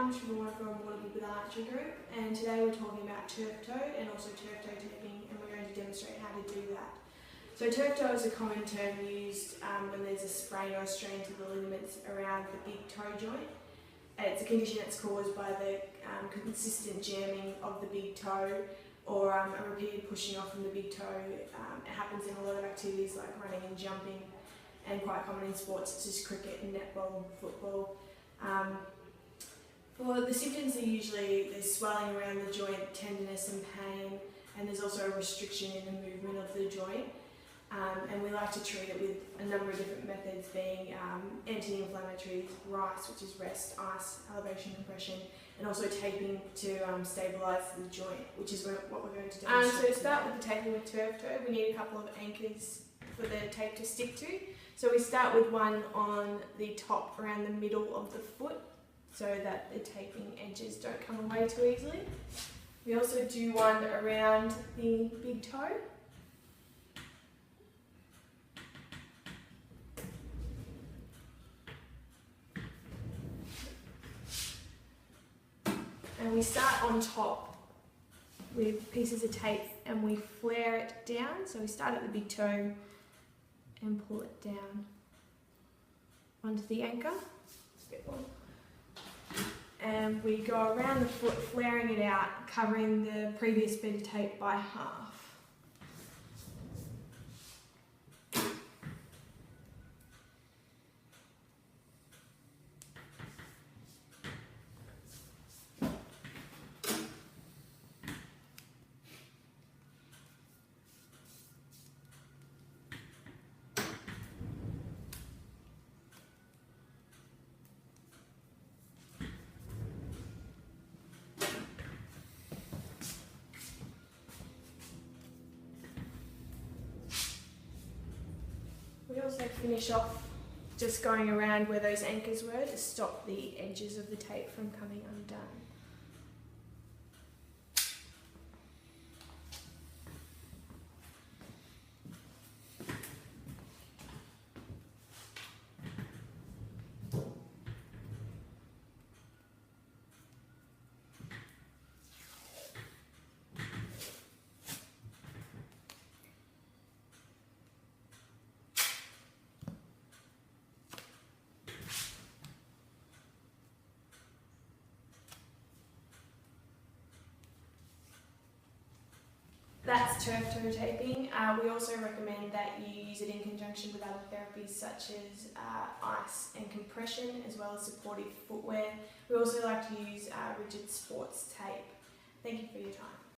I'm Siobhan from Waterwood Archery Group, and today we're talking about turf toe and also turf toe taping, and we're going to demonstrate how to do that. So turf toe is a common term used when there's a sprain or a strain to the ligaments around the big toe joint. It's a condition that's caused by the consistent jamming of the big toe or a repeated pushing off from the big toe. It happens in a lot of activities like running and jumping, and quite common in sports such as cricket and netball, football. For the symptoms are usually there's swelling around the joint, tenderness and pain, and there's also a restriction in the movement of the joint. And we like to treat it with a number of different methods, being anti-inflammatories, RICE, which is rest, ice, elevation, compression, and also taping to stabilise the joint, which is what we're going to do. So to start with the taping with turf toe, we need a couple of anchors for the tape to stick to. So we start with one on the top around the middle of the foot so that the taping edges don't come away too easily. We also do one around the big toe. And we start on top with pieces of tape and we flare it down. So we start at the big toe and pull it down onto the anchor. And we go around the foot, flaring it out, covering the previous bit of tape by half. We also finish off just going around where those anchors were to stop the edges of the tape from coming undone. That's turf toe taping. We also recommend that you use it in conjunction with other therapies such as ice and compression, as well as supportive footwear. We also like to use rigid sports tape. Thank you for your time.